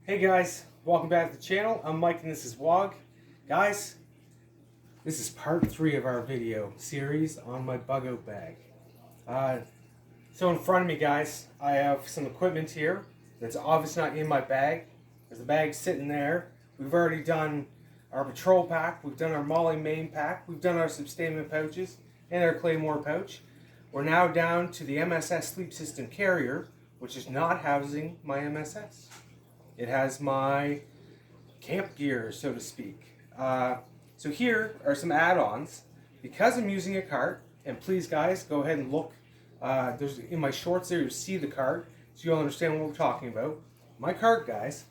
Hey guys, welcome back to the channel. I'm Mike and this is Wog. Guys, this is part 3 of our video series on my bug out bag. So in front of me guys, I have some equipment here that's obviously not in my bag. There's a bag sitting there. We've already done our patrol pack, we've done our Molly main pack, we've done our sustainment pouches and our Claymore pouch. We're now down to the MSS sleep system carrier, which is not housing my MSS. It has my camp gear, so to speak. So here are some add-ons. Because I'm using a cart, and please guys, go ahead and look. There's in my shorts there, you see the cart, so you'll understand what we're talking about. My cart, guys,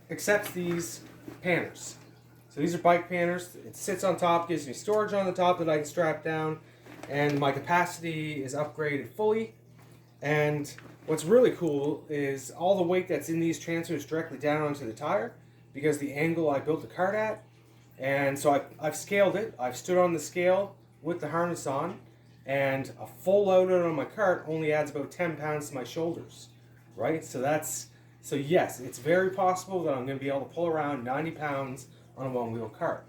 accepts these panners. So these are bike panners. It sits on top, gives me storage on the top that I can strap down, and my capacity is upgraded fully. And what's really cool is all the weight that's in these transfers directly down onto the tire because the angle I built the cart at. And so I've scaled it. I've stood on the scale with the harness on, and a full loadout on my cart only adds about 10 pounds to my shoulders, right? So yes, it's very possible that I'm going to be able to pull around 90 pounds on a one-wheel cart.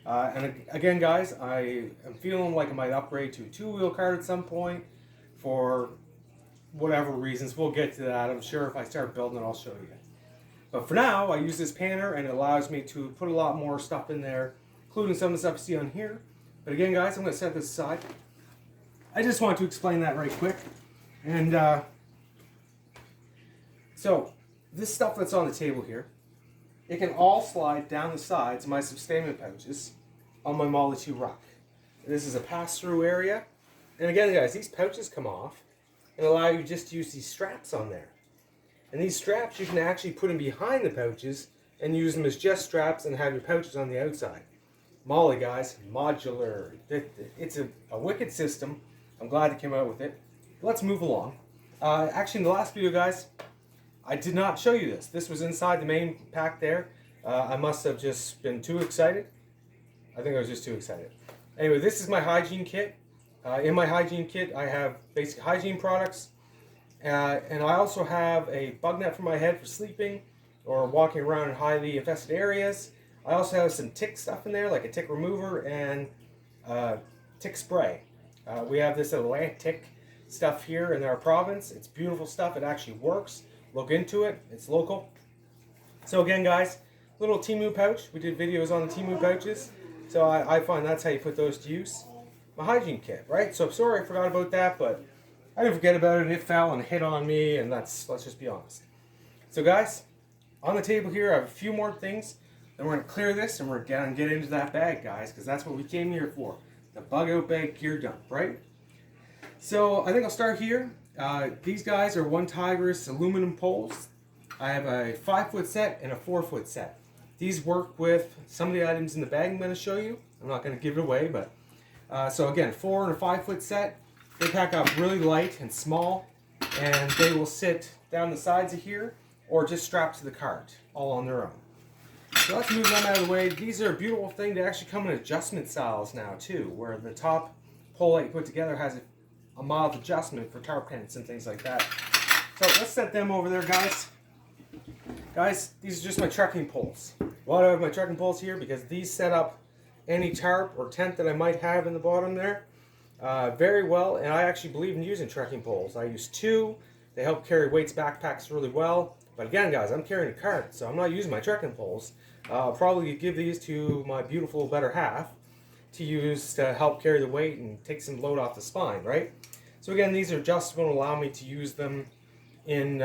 And again, guys, I am feeling like I might upgrade to a two-wheel cart at some point for whatever reasons. We'll get to that. I'm sure if I start building it, I'll show you. But for now, I use this panner and it allows me to put a lot more stuff in there, including some of the stuff you see on here. But again, guys, I'm going to set this aside. I just want to explain that right quick. And so this stuff that's on the table here, it can all slide down the sides of my sustainment pouches on my Molly 2 ruck. This is a pass-through area. And again, guys, these pouches come off and allow you just to use these straps on there. And these straps you can actually put them behind the pouches and use them as just straps and have your pouches on the outside. Molly, guys, modular. It's a wicked system. I'm glad they came out with it. Let's move along. Actually, in the last video, guys, I did not show you this. This was inside the main pack there. I must have just been too excited. I think I was just too excited. Anyway, this is my hygiene kit. In my hygiene kit, I have basic hygiene products, and I also have a bug net for my head for sleeping or walking around in highly infested areas. I also have some tick stuff in there, like a tick remover and tick spray. We have this Atlantic stuff here in our province. It's beautiful stuff. It actually works. Look into it. It's local. So again, guys, little Temu pouch. We did videos on the Temu pouches, so I find that's how you put those to use. My hygiene kit, right? So I'm sorry I forgot about that, but I didn't forget about it. It fell and hit on me, and let's just be honest. So guys, on the table here I have a few more things. Then we're going to clear this and we're going to get into that bag, guys, because that's what we came here for. The bug out bag gear dump, right? So I think I'll start here. These guys are 1Tigris aluminum poles. I have a 5-foot set and a 4-foot set. These work with some of the items in the bag I'm going to show you. I'm not going to give it away, but so again, 4 and a 5-foot set. They pack up really light and small, and they will sit down the sides of here or just strapped to the cart, all on their own. So let's move them out of the way. These are a beautiful thing. They actually come in adjustment styles now too, where the top pole that you put together has a mild adjustment for tarp tents and things like that. So let's set them over there, guys. Guys, these are just my trekking poles. Why do I have my trekking poles here? Because these set up any tarp or tent that I might have in the bottom there very well, and I actually believe in using trekking poles. I use 2. They help carry weights backpacks really well. But again, guys, I'm carrying a cart, so I'm not using my trekking poles. I'll probably give these to my beautiful better half to use to help carry the weight and take some load off the spine, right? So again, these are just going to allow me to use them in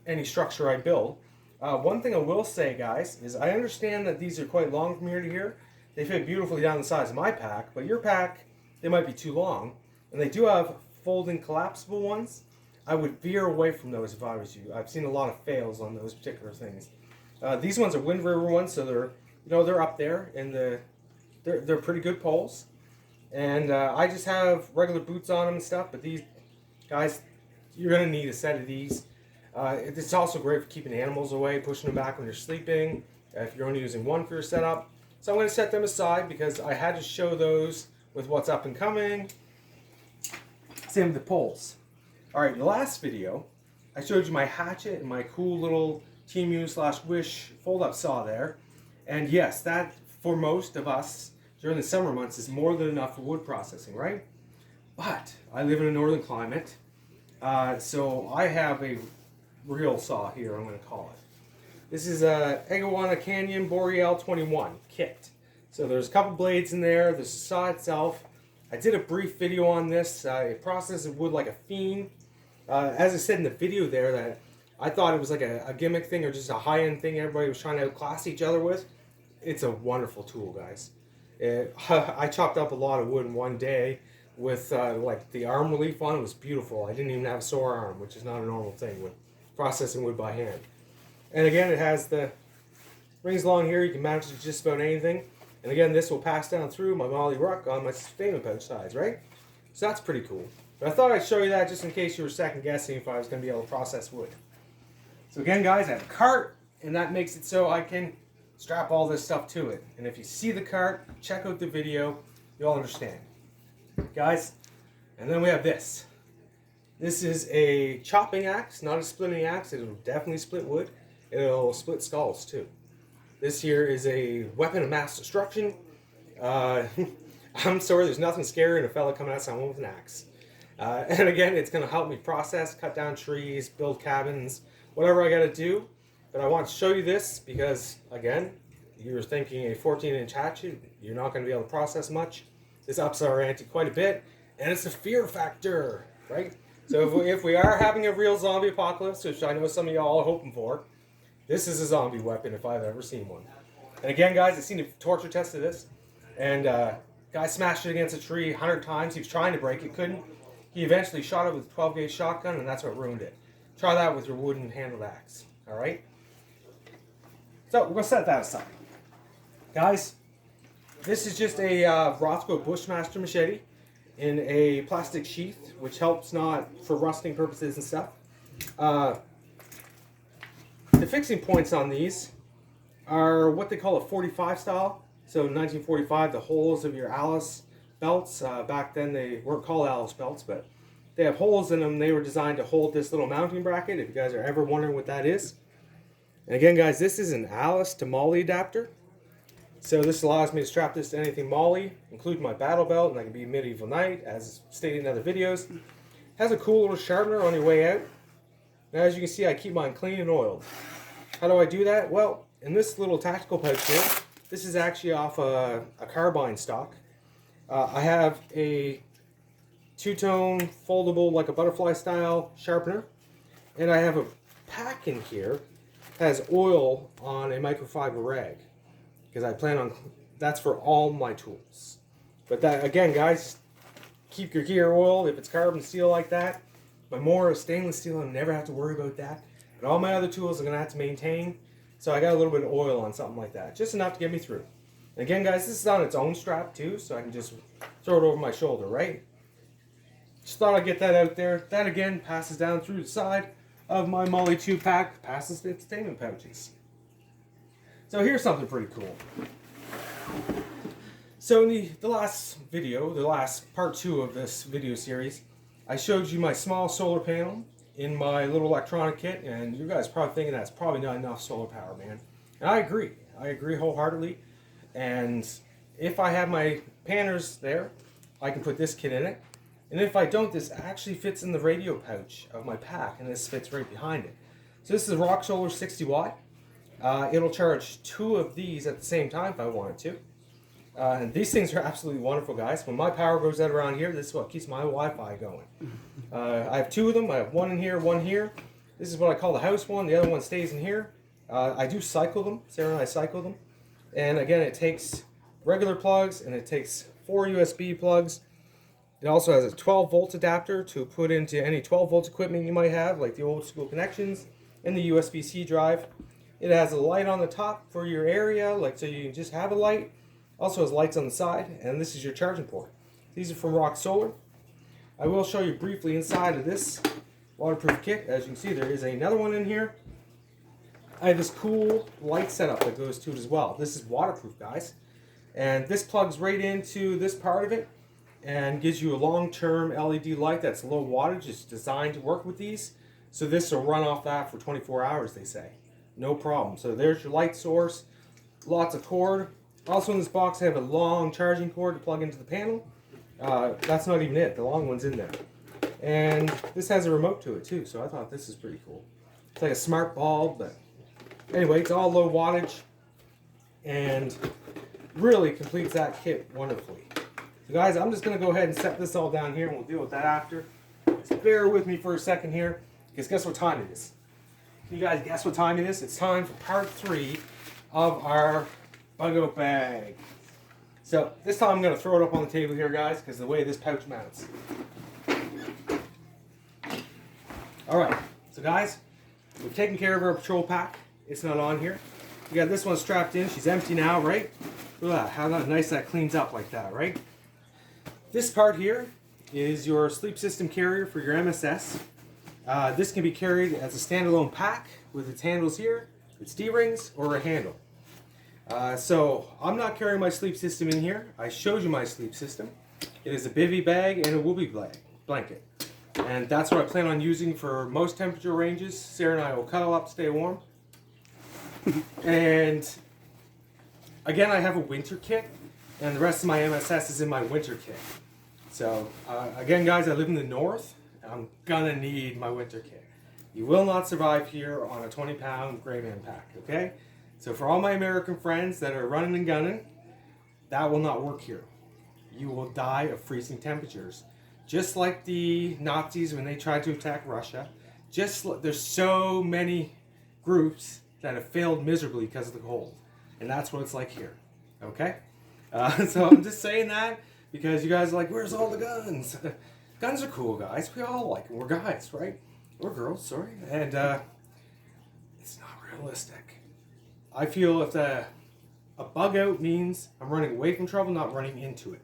any structure I build. One thing I will say, guys, is I understand that these are quite long from here to here. They fit beautifully down the size of my pack, but your pack, they might be too long. And they do have folding collapsible ones. I would veer away from those if I was you. I've seen a lot of fails on those particular things. These ones are Wind River ones, so they're up there, and they're pretty good poles. And I just have regular boots on them and stuff, but these guys, you're gonna need a set of these. It's also great for keeping animals away, pushing them back when you're sleeping, if you're only using one for your setup. So I'm going to set them aside because I had to show those with what's up and coming. Same with the poles. Alright, in the last video, I showed you my hatchet and my cool little TMU/Wish fold-up saw there. And yes, that for most of us during the summer months is more than enough for wood processing, right? But I live in a northern climate, so I have a real saw here, I'm going to call it. This is a Iguana Canyon Boreal 21 kit. So there's a couple blades in there, there's the saw itself. I did a brief video on this. It processes wood like a fiend. As I said in the video there, that I thought it was like a gimmick thing or just a high-end thing everybody was trying to outclass each other with. It's a wonderful tool, guys. I chopped up a lot of wood in one day with like the arm relief on it. Was beautiful. I didn't even have a sore arm, which is not a normal thing with processing wood by hand. And again, it has the rings along here. You can mount it to just about anything. And again, this will pass down through my Molly ruck on my sustainment pouch sides, right? So that's pretty cool. But I thought I'd show you that just in case you were second guessing if I was going to be able to process wood. So again, guys, I have a cart, and that makes it so I can strap all this stuff to it. And if you see the cart, check out the video, you'll understand. Guys, and then we have this. This is a chopping axe, not a splitting axe. It'll definitely split wood. It'll split skulls too. This here is a weapon of mass destruction. I'm sorry, there's nothing scarier than a fella coming at someone with an axe. And again, it's going to help me process, cut down trees, build cabins, whatever I got to do. But I want to show you this because, again, you're thinking a 14-inch hatchet, you're not going to be able to process much. This ups our ante quite a bit, and it's a fear factor, right? So if we are having a real zombie apocalypse, which I know some of y'all are hoping for, this is a zombie weapon if I've ever seen one. And again, guys, I've seen a torture test of this, and guy smashed it against a tree 100 times. He was trying to break it, couldn't. He eventually shot it with a 12-gauge shotgun, and that's what ruined it. Try that with your wooden handled axe, all right? So we're going to set that aside. Guys, this is just a Rothko Bushmaster machete in a plastic sheath, which helps not for rusting purposes and stuff. The fixing points on these are what they call a 45 style. So in 1945, the holes of your Alice belts, back then they weren't called Alice belts, but they have holes in them. They were designed to hold this little mounting bracket, if you guys are ever wondering what that is. And again, guys, this is an Alice to Molly adapter. So this allows me to strap this to anything Molly, including my battle belt, and I can be Medieval Knight, as stated in other videos. It has a cool little sharpener on your way out. Now, as you can see, I keep mine clean and oiled. How do I do that? Well, in this little tactical pouch here, this is actually off a carbine stock. I have a two-tone foldable, like a butterfly style sharpener, and I have a pack in here that has oil on a microfiber rag, because I plan on, that's for all my tools. But that, again, guys, keep your gear oiled. If it's carbon steel like that, my more is stainless steel, I never have to worry about that. But all my other tools I'm going to have to maintain, so I got a little bit of oil on something like that, just enough to get me through. And again, guys, this is on its own strap too, so I can just throw it over my shoulder, right? Just thought I'd get that out there. That again passes down through the side of my Molly 2 pack, passes the entertainment pouches. So here's something pretty cool. So in the last video, the last part 2 of this video series, I showed you my small solar panel in my little electronic kit, and you guys are probably thinking that's probably not enough solar power, man. And I agree wholeheartedly. And if I have my panners there, I can put this kit in it. And if I don't, this actually fits in the radio pouch of my pack, and this fits right behind it. So this is a Rock Solar 60 watt. It'll charge 2 of these at the same time if I wanted to. And these things are absolutely wonderful, guys. When my power goes out around here, this is what keeps my Wi-Fi going. I have 2 of them. I have one in here, one here. This is what I call the house one. The other one stays in here. I do cycle them. Sarah and I cycle them. And again, it takes regular plugs, and it takes 4 USB plugs. It also has a 12 volt adapter to put into any 12 volt equipment you might have, like the old school connections, and the USB-C drive. It has a light on the top for your area, like so you can just have a light. Also has lights on the side, and this is your charging port. These are from Rock Solar. I will show you briefly inside of this waterproof kit. As you can see, there is another one in here. I have this cool light setup that goes to it as well. This is waterproof, guys. And this plugs right into this part of it and gives you a long-term LED light that's low wattage. It's designed to work with these. So this will run off that for 24 hours, they say. No problem. So there's your light source. Lots of cord. Also in this box I have a long charging cord to plug into the panel. That's not even it. The long one's in there. And this has a remote to it too, so I thought this is pretty cool. It's like a smart bulb, but anyway, it's all low wattage and really completes that kit wonderfully. So guys, I'm just going to go ahead and set this all down here and we'll deal with that after. Just bear with me for a second here, because guess what time it is? Can you guys guess what time it is? It's time for part 3 of our bug out bag. So this time I'm going to throw it up on the table here, guys, because of the way this pouch mounts. Alright, so guys, we've taken care of our patrol pack. It's not on here. We got this one strapped in. She's empty now, right? Look at that, how nice that cleans up like that, right? This part here is your sleep system carrier for your MSS. This can be carried as a standalone pack with its handles here, its D-rings, or a handle. So I'm not carrying my sleep system in here. I showed you my sleep system. It is a bivy bag and a whoopee blanket. And that's what I plan on using for most temperature ranges. Sarah and I will cuddle up, stay warm. And again, I have a winter kit, and the rest of my MSS is in my winter kit. So again, guys, I live in the north. I'm gonna need my winter kit. You will not survive here on a 20-pound gray man pack, okay? So for all my American friends that are running and gunning, that will not work here. You will die of freezing temperatures. Just like the Nazis when they tried to attack Russia. There's so many groups that have failed miserably because of the cold. And that's what it's like here, okay? So I'm just saying that because you guys are like, where's all the guns? Guns are cool, guys. We all like them. We're guys, right? Or girls, sorry. And it's not realistic. I feel if a bug out means I'm running away from trouble, not running into it.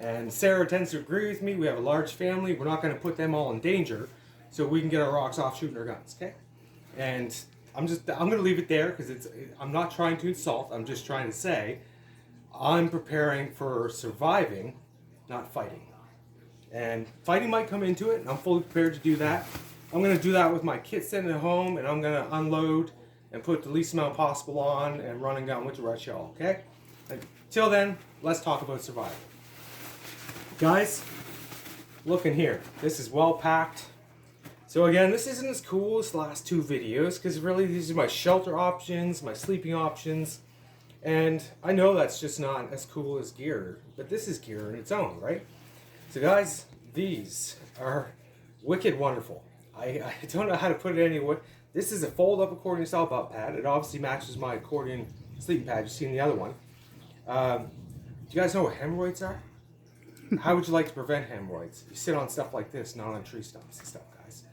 And Sarah tends to agree with me. We have a large family. We're not going to put them all in danger so we can get our rocks off shooting our guns, okay? And I'm going to leave it there because I'm not trying to insult. I'm just trying to say I'm preparing for surviving, not fighting. And fighting might come into it, and I'm fully prepared to do that. I'm going to do that with my kit sitting at home, and I'm going to unload and put the least amount possible on and run and gun with the right shell, okay? Until then, let's talk about survival. Guys, look in here. This is well packed. So again, this isn't as cool as the last 2 videos because really these are my shelter options, my sleeping options, and I know that's just not as cool as gear, but this is gear in its own, right? So guys, these are wicked wonderful. I don't know how to put it anyway. This is a fold-up accordion style butt pad. It obviously matches my accordion sleeping pad you've seen in the other one. Do you guys know what hemorrhoids are? How would you like to prevent hemorrhoids? You sit on stuff like this, not on tree stumps and stuff, guys.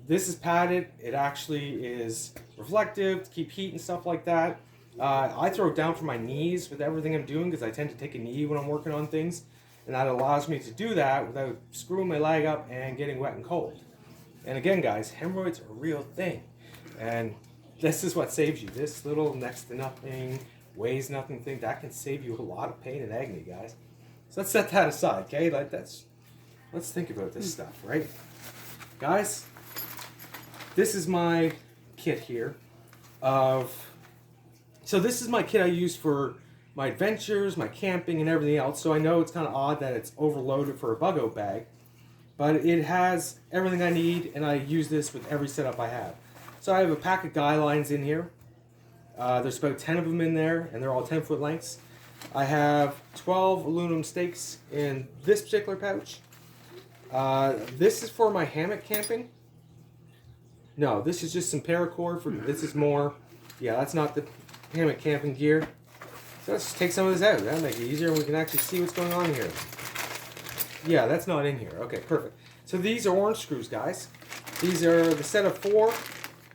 This is padded. It actually is reflective to keep heat and stuff like that. I throw it down for my knees with everything I'm doing because I tend to take a knee when I'm working on things. And that allows me to do that without screwing my leg up and getting wet and cold. And again, guys, hemorrhoids are a real thing. And this is what saves you. This little next to nothing, weighs nothing thing, that can save you a lot of pain and agony, guys. So let's set that aside, okay? Let's think about this stuff, right? Guys, this is my kit here so this is my kit I use for my adventures, my camping, and everything else. So I know it's kind of odd that it's overloaded for a bug out bag, but it has everything I need, and I use this with every setup I have. So I have a pack of guy lines in here. There's about 10 of them in there, and they're all 10-foot lengths. I have 12 aluminum stakes in this particular pouch. This is for my hammock camping. No, this is just some paracord. This is more, yeah, that's not the hammock camping gear. So let's just take some of this out. That'll make it easier and we can actually see what's going on here. Yeah, that's not in here. Okay, perfect. So these are orange screws, guys. These are the set of 4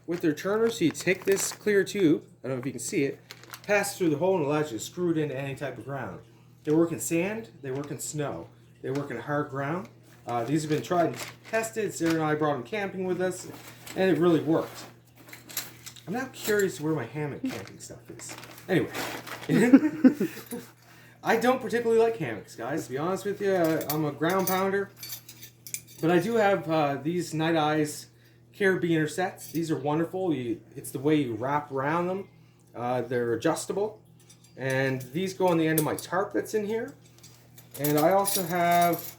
with their turner. So you take this clear tube, I don't know if you can see it, pass through the hole and allows you to screw it into any type of ground. They work in sand, they work in snow, they work in hard ground. These have been tried and tested. Sarah and I brought them camping with us, and it really worked. I'm now curious where my hammock camping stuff is. Anyway, I don't particularly like hammocks, guys. To be honest with you, I'm a ground pounder, but I do have these Night Eyes carabiner sets. These are wonderful. It's the way you wrap around them. They're adjustable. And these go on the end of my tarp that's in here. And I also have,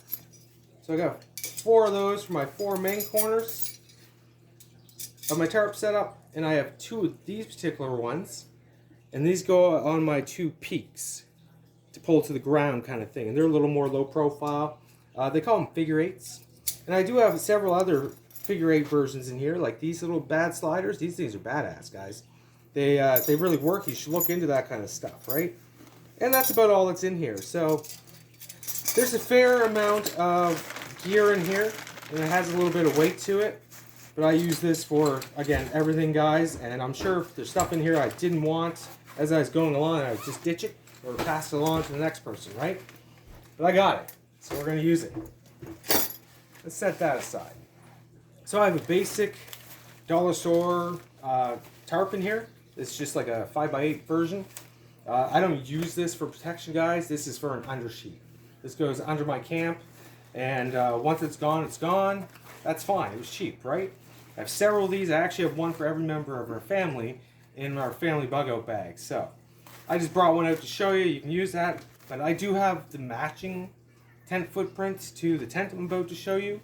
so I got 4 of those for my 4 main corners of my tarp setup. And I have 2 of these particular ones. And these go on my 2 peaks to pull to the ground kind of thing. And they're a little more low profile. They call them figure 8s. And I do have several other figure 8 versions in here, like these little bad sliders. These things are badass, guys. They really work. You should look into that kind of stuff, right? And that's about all that's in here. So there's a fair amount of gear in here, and it has a little bit of weight to it. But I use this for, again, everything, guys. And I'm sure if there's stuff in here I didn't want as I was going along, I would just ditch it or pass it along to the next person, right? But I got it, so we're going to use it. Let's set that aside. So I have a basic dollar store tarp in here. It's just like a 5x8 version. I don't use this for protection, guys. This is for an undersheet. This goes under my camp, and once it's gone, it's gone. That's fine. It was cheap, right? I have several of these. I actually have one for every member of our family in our family bug out bag. So I just brought one out to show you. You can use that. But I do have the matching tent footprint to the tent I'm about to show you.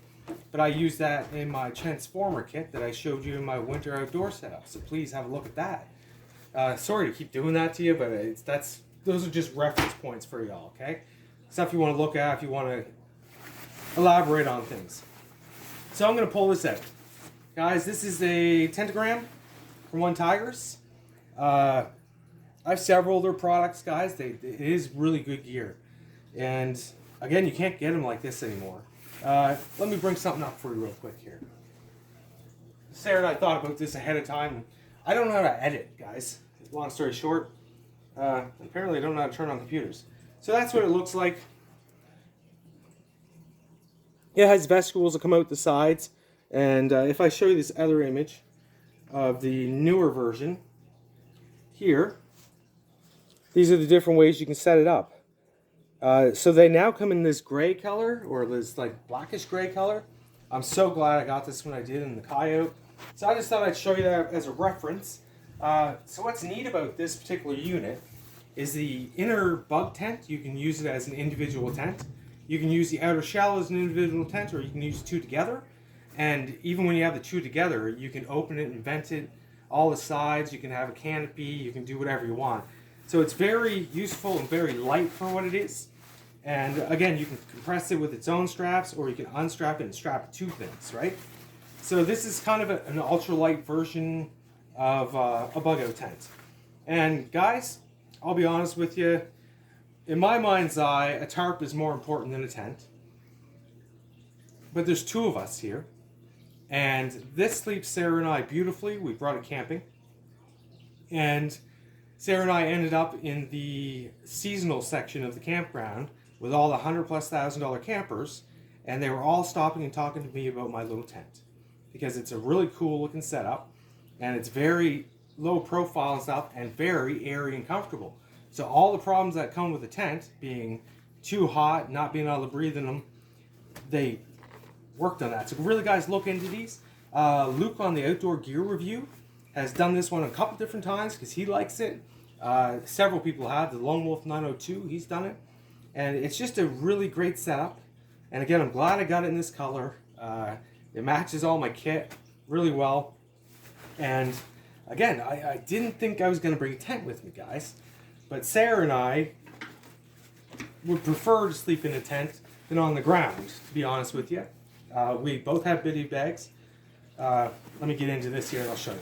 But I use that in my transformer kit that I showed you in my winter outdoor setup. So please have a look at that. Sorry to keep doing that to you, but those are just reference points for y'all, okay? Stuff you want to look at if you want to elaborate on things. So I'm going to pull this out. Guys, this is a tentagram from One Tigers. I have several of their products, guys. It is really good gear. And again, you can't get them like this anymore. Let me bring something up for you real quick here. Sarah and I thought about this ahead of time. I don't know how to edit, guys. Long story short, apparently I don't know how to turn on computers. So that's what it looks like. It has vesicles that come out the sides. And if I show you this other image of the newer version here, these are the different ways you can set it up. So they now come in this gray color, or this like blackish gray color. I'm so glad I got this when I did in the coyote. So I just thought I'd show you that as a reference. So what's neat about this particular unit is the inner bug tent. You can use it as an individual tent. You can use the outer shell as an individual tent, or you can use 2 together. And even when you have the 2 together, you can open it and vent it, all the sides. You can have a canopy. You can do whatever you want. So it's very useful and very light for what it is. And again, you can compress it with its own straps, or you can unstrap it and strap it to things, right? So this is kind of an ultralight version of a bug out tent. And guys, I'll be honest with you, in my mind's eye, a tarp is more important than a tent. But there's 2 of us here. And this sleeps Sarah and I beautifully. We brought it camping. And Sarah and I ended up in the seasonal section of the campground with all the $100,000+ campers, and they were all stopping and talking to me about my little tent because it's a really cool looking setup, and it's very low profile and stuff, and very airy and comfortable. So all the problems that come with a tent, being too hot, not being able to breathe in them, they worked on that. So really, guys, look into these. Luke on the Outdoor Gear Review has done this one a couple different times because he likes it. Several people have. The Lone Wolf 902, he's done it. And it's just a really great setup. And again, I'm glad I got it in this color. It matches all my kit really well. And again, I didn't think I was going to bring a tent with me, guys. But Sarah and I would prefer to sleep in a tent than on the ground, to be honest with you. We both have biddy bags. Let me get into this here and I'll show you.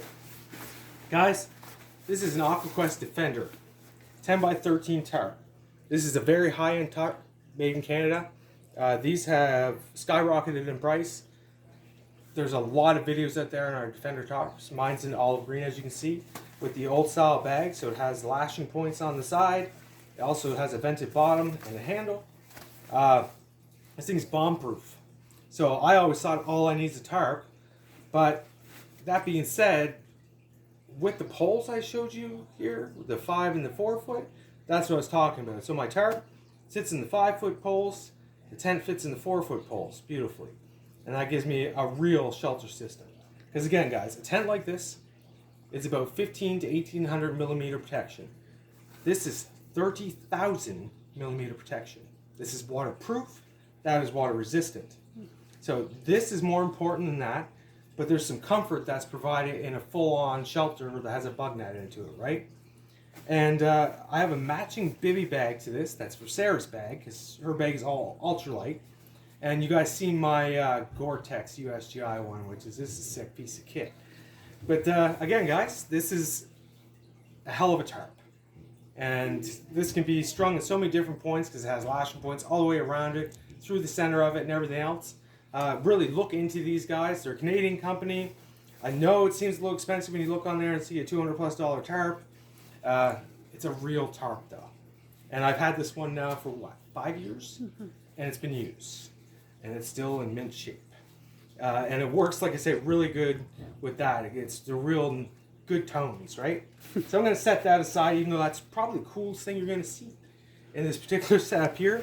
Guys, this is an AquaQuest Defender 10x13 tarp. This is a very high-end tarp made in Canada. These have skyrocketed in price. There's a lot of videos out there on our Defender tarps. Mine's in olive green, as you can see, with the old style bag, so it has lashing points on the side. It also has a vented bottom and a handle. This thing's bomb-proof. So I always thought all I need is a tarp, but that being said, with the poles I showed you here, the 5 and the 4 foot, that's what I was talking about. So my tarp sits in the 5 foot poles, the tent fits in the 4 foot poles beautifully. And that gives me a real shelter system. Because again, guys, a tent like this is about 15 to 1800 millimeter protection. This is 30,000 millimeter protection. This is waterproof. That is water resistant. So this is more important than that, but there's some comfort that's provided in a full-on shelter that has a bug net into it, right? And I have a matching bivy bag to this. That's for Sarah's bag, because her bag is all ultralight. And you guys seen my Gore-Tex USGI one, which is this sick piece of kit. But again, guys, this is a hell of a tarp. And this can be strung at so many different points because it has lashing points all the way around it, through the center of it and everything else. Really look into these guys. They're a Canadian company. I know it seems a little expensive when you look on there and see a $200+ tarp. It's a real tarp though. And I've had this one now for what, 5 years? And it's been used. And it's still in mint shape. And it works, like I say, really good with that. It's the real good tones, right? So I'm going to set that aside, even though that's probably the coolest thing you're going to see in this particular setup here.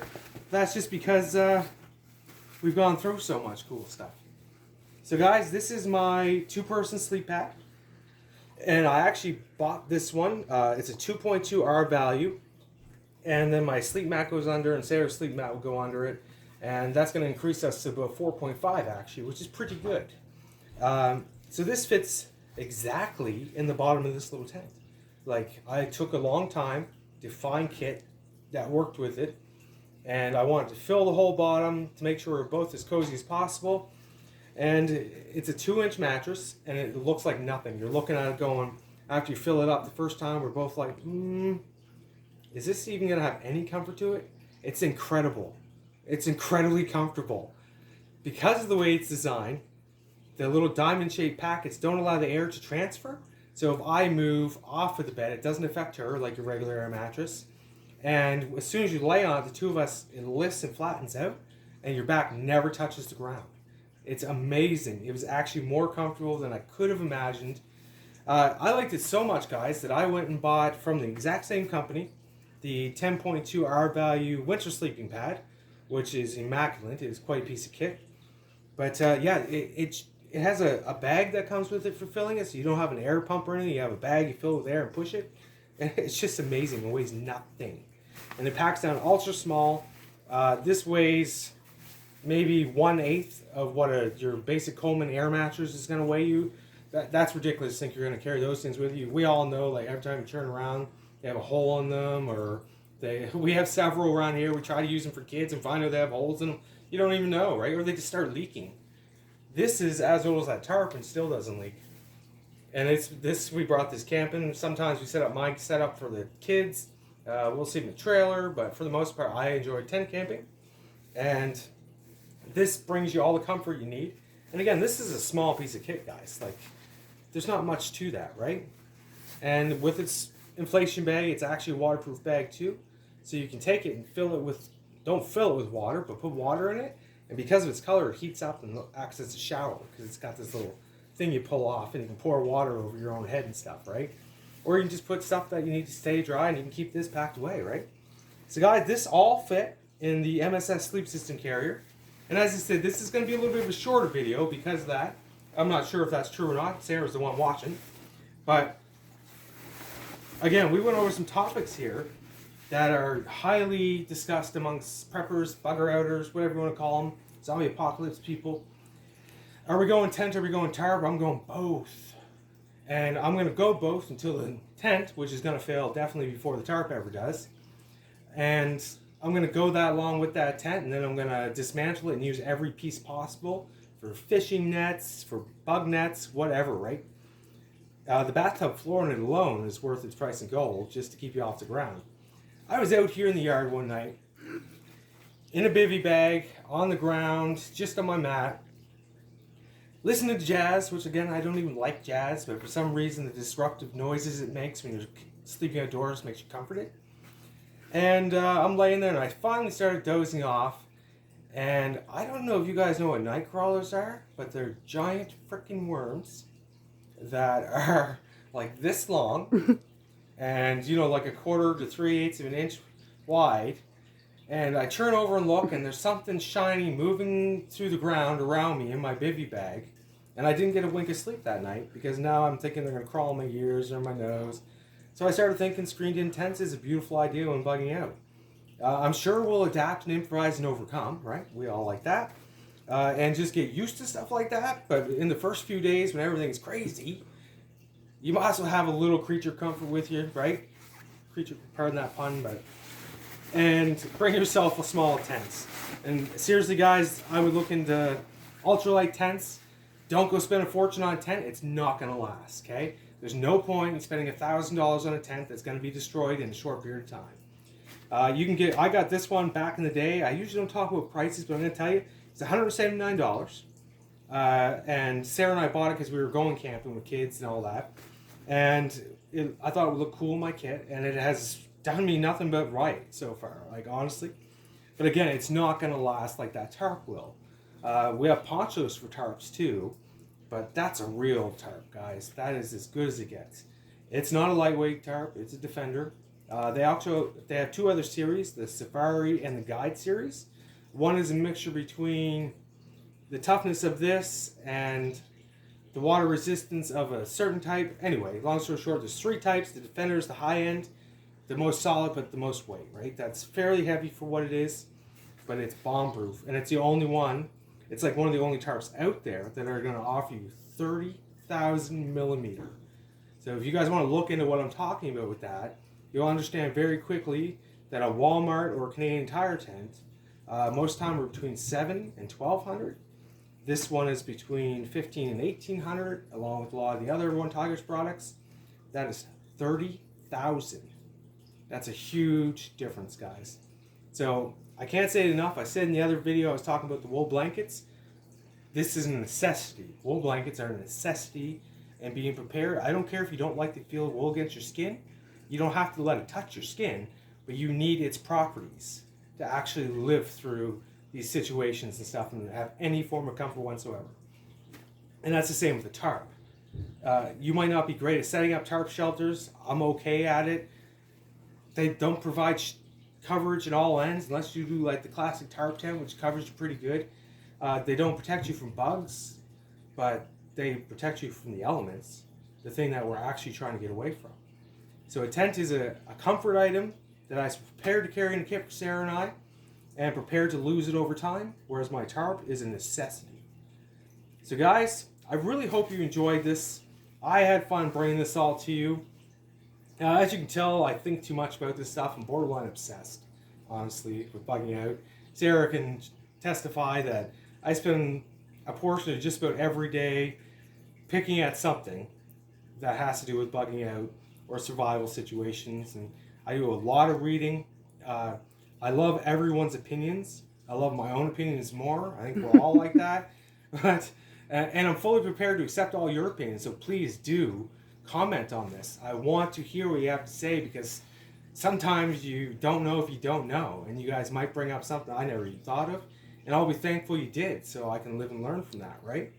That's just because we've gone through so much cool stuff. So guys, this is my 2-person sleep pad. And I actually bought this one. It's a 2.2 R value. And then my sleep mat goes under, and Sarah's sleep mat will go under it. And that's going to increase us to about 4.5 actually, which is pretty good. So this fits exactly in the bottom of this little tent. Like, I took a long time to find kit that worked with it. And I wanted to fill the whole bottom to make sure we're both as cozy as possible. And it's a 2-inch mattress, and it looks like nothing. You're looking at it going, after you fill it up the first time, we're both like, is this even going to have any comfort to it? It's incredible. It's incredibly comfortable. Because of the way it's designed, the little diamond-shaped packets don't allow the air to transfer. So if I move off of the bed, it doesn't affect her like your regular air mattress. And as soon as you lay on it, the two of us, it lifts and flattens out, and your back never touches the ground. It's amazing. It was actually more comfortable than I could have imagined. I liked it so much, guys, that I went and bought from the exact same company the 10.2 R value winter sleeping pad, which is immaculate. It's quite a piece of kit. But yeah, it has a bag that comes with it for filling it, so you don't have an air pump or anything. You have a bag, you fill it with air and push it. And it's just amazing. It weighs nothing. And it packs down ultra small. This weighs maybe 1/8 of what your basic Coleman air mattress is going to weigh you. That's ridiculous to think you're going to carry those things with you. We all know, like, every time you turn around, they have a hole in them, or we have several around here. We try to use them for kids and find out they have holes in them. You don't even know, right? Or they just start leaking. This is as old as that tarp and still doesn't leak. And we brought this camping. Sometimes we set up my setup for the kids. We'll sleep in the trailer, but for the most part, I enjoy tent camping. And this brings you all the comfort you need. And again, this is a small piece of kit, guys. Like, there's not much to that, right? And with its inflation bag, it's actually a waterproof bag too. So you can take it and don't fill it with water, but put water in it. And because of its color, it heats up and acts as a shower because it's got this little thing you pull off, and you can pour water over your own head and stuff, right? Or you can just put stuff that you need to stay dry, and you can keep this packed away, right? So guys, this all fit in the MSS Sleep System carrier. And as I said, this is going to be a little bit of a shorter video because of that. I'm not sure if that's true or not. Sarah's the one watching. But again, we went over some topics here that are highly discussed amongst preppers, bugger outers, whatever you want to call them, zombie apocalypse people. Are we going tent? Are we going tarp? I'm going both. And I'm going to go both until the tent, which is going to fail definitely before the tarp ever does. And I'm going to go that long with that tent, and then I'm going to dismantle it and use every piece possible for fishing nets, for bug nets, whatever, right? The bathtub floor in it alone is worth its price in gold just to keep you off the ground. I was out here in the yard one night in a bivy bag, on the ground, just on my mat, listening to jazz, which again, I don't even like jazz, but for some reason the disruptive noises it makes when you're sleeping outdoors makes you comforted. And I'm laying there, and I finally started dozing off. And I don't know if you guys know what night crawlers are, but they're giant freaking worms that are like this long, and like 1/4 to 3/8 of an inch wide. And I turn over and look, and there's something shiny moving through the ground around me in my bivy bag. And I didn't get a wink of sleep that night because now I'm thinking they're going to crawl in my ears or my nose. So I started thinking screened-in tents is a beautiful idea when bugging out. I'm sure we'll adapt and improvise and overcome, right? We all like that. And just get used to stuff like that. But in the first few days when everything's crazy, you might as well have a little creature comfort with you, right? Creature, pardon that pun, but... And bring yourself a small tent. And seriously, guys, I would look into ultralight tents. Don't go spend a fortune on a tent. It's not going to last, okay? There's no point in spending $1,000 on a tent that's going to be destroyed in a short period of time. You can get, I got this one back in the day. I usually don't talk about prices, but I'm going to tell you, it's $179. And Sarah and I bought it because we were going camping with kids and all that. And I thought it would look cool in my kit, and it has done me nothing but right so far, like honestly. But again, it's not going to last like that tarp will. We have ponchos for tarps too, but that's a real tarp, guys. That is as good as it gets. It's not a lightweight tarp, it's a Defender. They have two other series, the Safari and the Guide series. One is a mixture between the toughness of this and the water resistance of a certain type. Anyway, long story short, there's three types. The Defender is the high end, the most solid, but the most weight, right? That's fairly heavy for what it is, but it's bomb proof. And it's the only one, it's like one of the only tarps out there that are going to offer you 30,000 millimeter. So if you guys want to look into what I'm talking about with that, you'll understand very quickly that a Walmart or a Canadian Tire tent, most of the time we're between $700 and $1,200. This one is between $1,500 and $1,800, along with a lot of the other One Tigers products. That is 30,000. That's a huge difference, guys. So I can't say it enough. I said in the other video I was talking about the wool blankets. This is a necessity. Wool blankets are a necessity, and being prepared. I don't care if you don't like the feel of wool against your skin. You don't have to let it touch your skin, but you need its properties to actually live through these situations and stuff and have any form of comfort whatsoever. And that's the same with the tarp. You might not be great at setting up tarp shelters. I'm okay at it. They don't provide coverage at all ends unless you do like the classic tarp tent, which covers you pretty good. They don't protect you from bugs, but they protect you from the elements, the thing that we're actually trying to get away from. So a tent is a comfort item that I was prepared to carry in a kit for Sarah and I, and prepared to lose it over time, whereas my tarp is a necessity. So guys, I really hope you enjoyed this. I had fun bringing this all to you. As you can tell, I think too much about this stuff. I'm borderline obsessed, honestly, with bugging out. Sarah can testify that I spend a portion of just about every day picking at something that has to do with bugging out or survival situations, and I do a lot of reading. I love everyone's opinions. I love my own opinions more. I think we're all like that. But and I'm fully prepared to accept all your opinions, so please do comment on this. I want to hear what you have to say, because sometimes you don't know if you don't know, and you guys might bring up something I never even thought of, and I'll be thankful you did, so I can live and learn from that, right?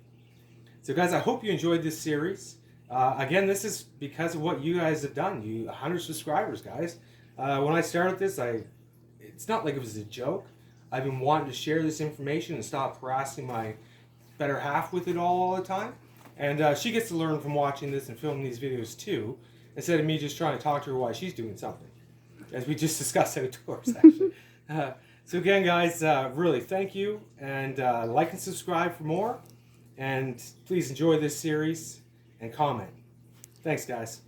So guys, I hope you enjoyed this series. Again, this is because of what you guys have done. You 100 subscribers, guys. When I started this, it's not like it was a joke. I've been wanting to share this information and stop harassing my better half with it all the time. And she gets to learn from watching this and filming these videos too, instead of me just trying to talk to her while she's doing something, as we just discussed outdoors, actually. So again, guys, really thank you, and like and subscribe for more, and please enjoy this series and comment. Thanks, guys.